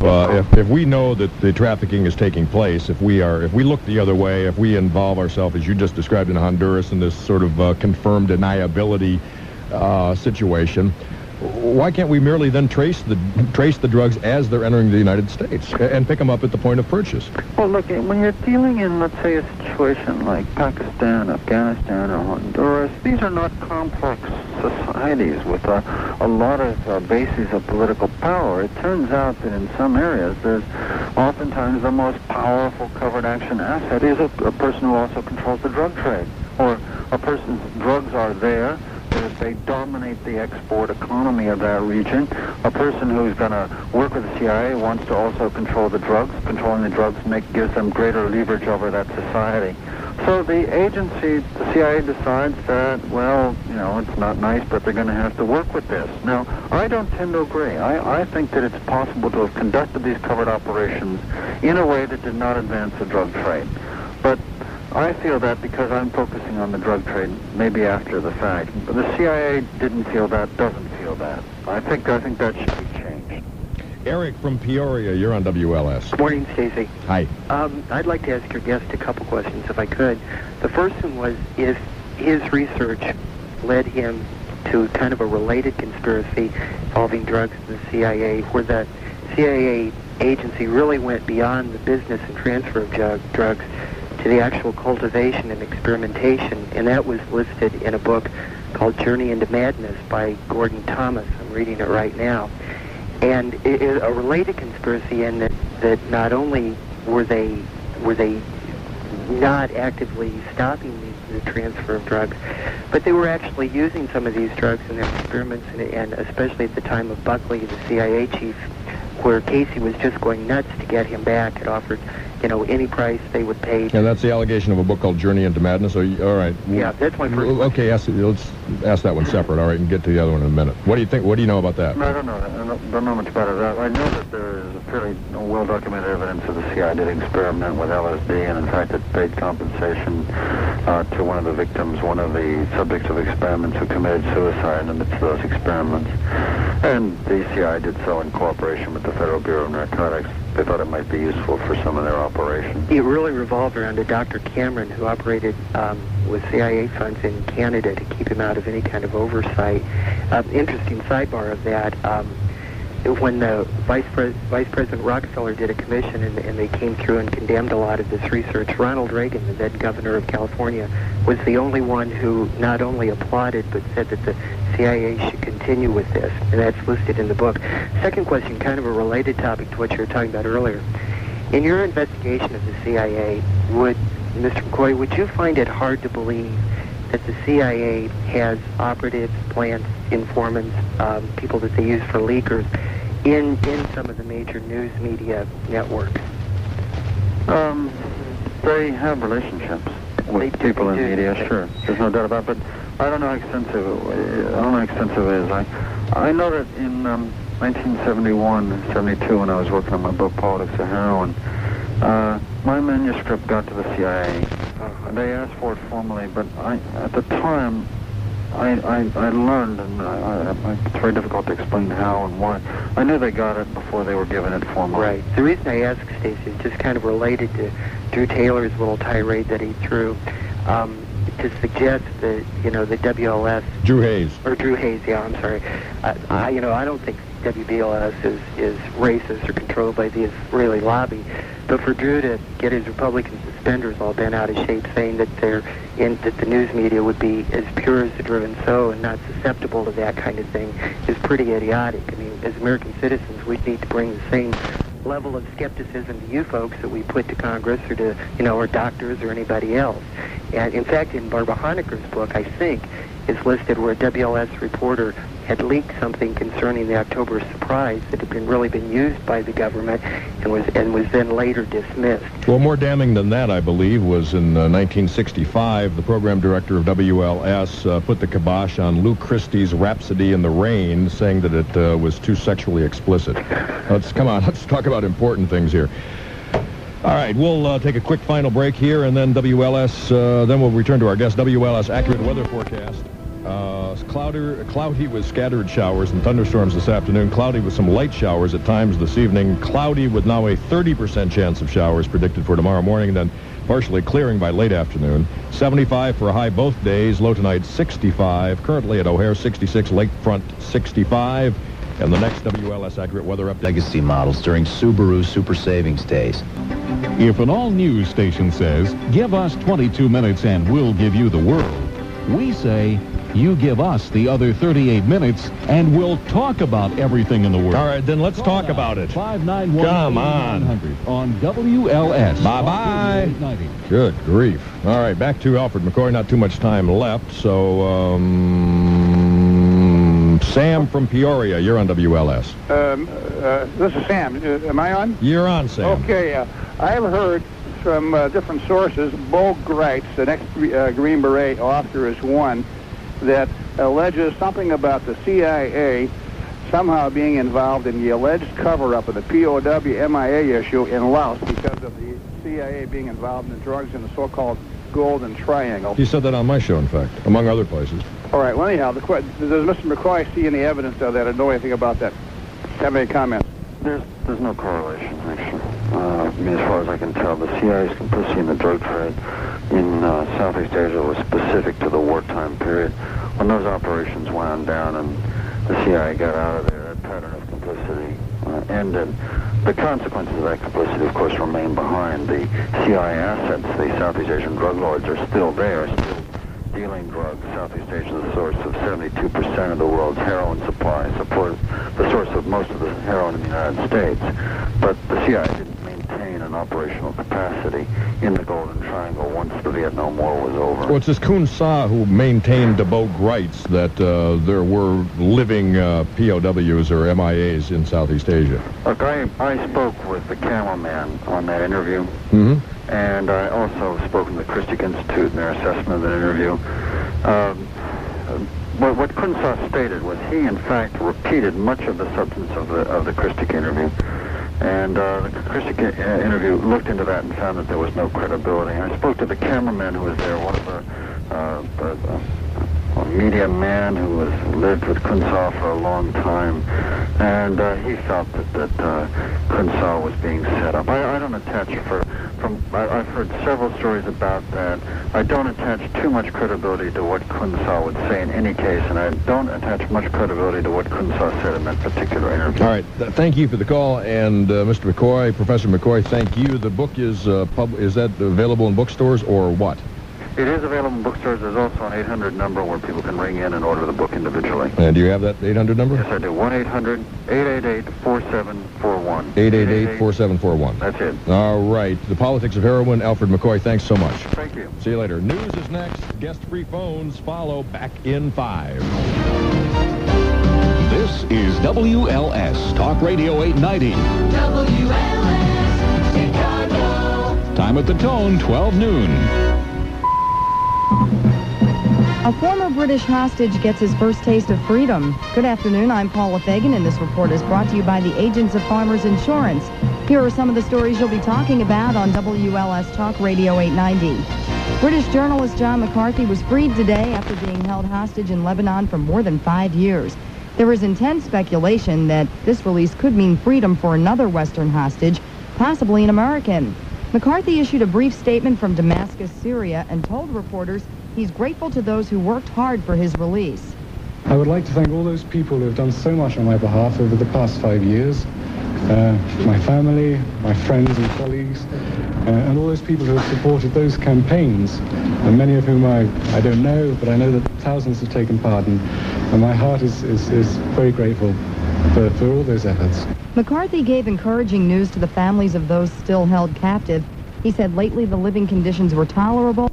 if we know that the trafficking is taking place, if we look the other way, if we involve ourselves, as you just described in Honduras, in this sort of confirmed deniability situation, why can't we merely then trace the drugs as they're entering the United States and pick them up at the point of purchase? Well, look, when you're dealing in, let's say, a situation like Pakistan, Afghanistan, or Honduras, these are not complex societies with a lot of bases of political power. It turns out that in some areas, there's oftentimes the most powerful covert action asset is a person who also controls the drug trade, or a person's drugs are there. They dominate the export economy of that region. A person who's going to work with the CIA wants to also control the drugs. Controlling the drugs gives them greater leverage over that society. So the agency, the CIA, decides that, well, it's not nice, but they're going to have to work with this. Now, I don't tend to agree. I think that it's possible to have conducted these covert operations in a way that did not advance the drug trade. But I feel that because I'm focusing on the drug trade, maybe after the fact. But the CIA didn't feel that, doesn't feel that. I think that should be changed. Eric from Peoria, you're on WLS. Good morning, Stacy. Hi. I'd like to ask your guest a couple questions, if I could. The first one was if his research led him to kind of a related conspiracy involving drugs in the CIA, where the CIA agency really went beyond the business and transfer of drugs to the actual cultivation and experimentation, and that was listed in a book called Journey into Madness by Gordon Thomas. I'm reading it right now. And it is a related conspiracy in that not only were they not actively stopping the transfer of drugs, but they were actually using some of these drugs in their experiments, and especially at the time of Buckley, the CIA chief, where Casey was just going nuts to get him back, had offered any price they would pay. And that's the allegation of a book called Journey into Madness. All right. Yeah, that's my first. Okay, let's ask that one separate. All right, and get to the other one in a minute. What do you think? What do you know about that? No, I don't know. I don't know much about it. I know that there is a fairly well-documented evidence of the CIA did experiment with LSD, and in fact, it paid compensation to one of the victims, one of the subjects of experiments who committed suicide in the midst of those experiments. And the CIA did so in cooperation with the Federal Bureau of Narcotics. They thought it might be useful for some of their operations. It really revolved around a Dr. Cameron who operated with CIA funds in Canada to keep him out of any kind of oversight. Interesting sidebar of that, when the Vice President Rockefeller did a commission and they came through and condemned a lot of this research, Ronald Reagan, the then governor of California, was the only one who not only applauded but said that the CIA should continue with this, and that's listed in the book. Second question, kind of a related topic to what you were talking about earlier. In your investigation of the CIA, Mr. McCoy, would you find it hard to believe that the CIA has operatives, plants, informants, people that they use for leakers in some of the major news media networks? They have relationships with people in media, sure. There's no doubt about it, but I don't know how extensive it is. I know that in 1971, 72, when I was working on my book, Politics of Heroin, my manuscript got to the CIA. They asked for it formally, but at the time, I learned, and it's very difficult to explain how and why. I knew they got it before they were given it formally. Right. The reason I ask, Stacey, is just kind of related to Drew Taylor's little tirade that he threw to suggest that, the WLS... Drew Hayes. Or Drew Hayes, yeah, I'm sorry. I don't think WBLS is racist or controlled by the Israeli lobby, but for Drew to get his Republican suspenders all bent out of shape, saying that that the news media would be as pure as the driven sow and not susceptible to that kind of thing is pretty idiotic. I mean, as American citizens, we need to bring the same level of skepticism to you folks that we put to Congress or to, or doctors or anybody else. And in fact, in Barbara Honecker's book, I think, is listed where a WLS reporter had leaked something concerning the October surprise that had really been used by the government and was then later dismissed. Well, more damning than that, I believe, was in 1965, the program director of WLS put the kibosh on Lou Christie's Rhapsody in the Rain, saying that it was too sexually explicit. Let's talk about important things here. All right, we'll take a quick final break here, and then WLS, then we'll return to our guest, WLS Accurate Weather Forecast. Cloudy with scattered showers and thunderstorms this afternoon. Cloudy with some light showers at times this evening. Cloudy with now a 30% chance of showers predicted for tomorrow morning, then partially clearing by late afternoon. 75 for a high both days. Low tonight 65. Currently at O'Hare 66, Lakefront 65. And the next WLS Accurate Weather Update. Legacy models during Subaru Super Savings Days. If an all-news station says, give us 22 minutes and we'll give you the world, we say, you give us the other 38 minutes and we'll talk about everything in the world. All right, then let's talk about it. 591 Come on WLS. Bye-bye. Good grief. All right, back to Alfred McCoy. Not too much time left, so Sam from Peoria, you're on WLS. This is Sam. Am I on? You're on, Sam. Okay. I've heard from different sources, Bo Greitz, the next Green Beret officer, is one that alleges something about the CIA somehow being involved in the alleged cover-up of the POW MIA issue in Laos because of the CIA being involved in the drugs in the so-called Golden Triangle. He said that on my show, in fact, among other places. All right. Well, anyhow, does Mr. McCoy see any evidence of that or know anything about that? Have any comments? There's no correlation, actually. I mean, as far as I can tell, the CIA's complicity in the drug trade in Southeast Asia was specific to the wartime period. When those operations wound down and the CIA got out of there, that pattern of complicity ended. The consequences of that complicity, of course, remain behind. The CIA assets, the Southeast Asian drug lords, are still there, still dealing drugs. Southeast Asia is the source of 72% of the world's heroin supply, the source of most of the heroin in the United States. But the CIA didn't maintain an operational capacity in the Golden Triangle once the Vietnam War was over. Well, it's this Kun Sa who maintained to Bo Greitz that there were living POWs or MIAs in Southeast Asia. Look, I spoke with the cameraman on that interview. Mm-hmm. And I also spoke in the Christic Institute in their assessment of that interview. What Kun Sa stated was he, in fact, repeated much of the substance of the Christic interview. And the Christic interview looked into that and found that there was no credibility. I spoke to the cameraman who was there, one of a media man who has lived with Kun Sa for a long time, and he felt that Kun Sa was being set up. I don't attach I've heard several stories about that. I don't attach too much credibility to what Kun Sa would say in any case, and I don't attach much credibility to what Kun Sa said in that particular interview. All right. Thank you for the call, and Mr. McCoy, Professor McCoy, thank you. The book is is that available in bookstores or what? It is available in bookstores. There's also an 800 number where people can ring in and order the book individually. And do you have that 800 number? Yes, I do. 1-800-888-4741. 888-4741. That's it. All right. The Politics of Heroin, Alfred McCoy, thanks so much. Thank you. See you later. News is next. Guest-free phones follow back in 5. This is WLS, Talk Radio 890. WLS, Chicago. Time at the tone, 12 noon. A former British hostage gets his first taste of freedom. Good afternoon, I'm Paula Fagan, and this report is brought to you by the Agents of Farmers Insurance. Here are some of the stories you'll be talking about on WLS Talk Radio 890. British journalist John McCarthy was freed today after being held hostage in Lebanon for more than 5 years. There is intense speculation that this release could mean freedom for another Western hostage, possibly an American. McCarthy issued a brief statement from Damascus, Syria, and told reporters he's grateful to those who worked hard for his release. I would like to thank all those people who have done so much on my behalf over the past 5 years. My family, my friends and colleagues, and all those people who have supported those campaigns, and many of whom I don't know, but I know that thousands have taken part, and my heart is very grateful for all those efforts. McCarthy gave encouraging news to the families of those still held captive. He said lately the living conditions were tolerable.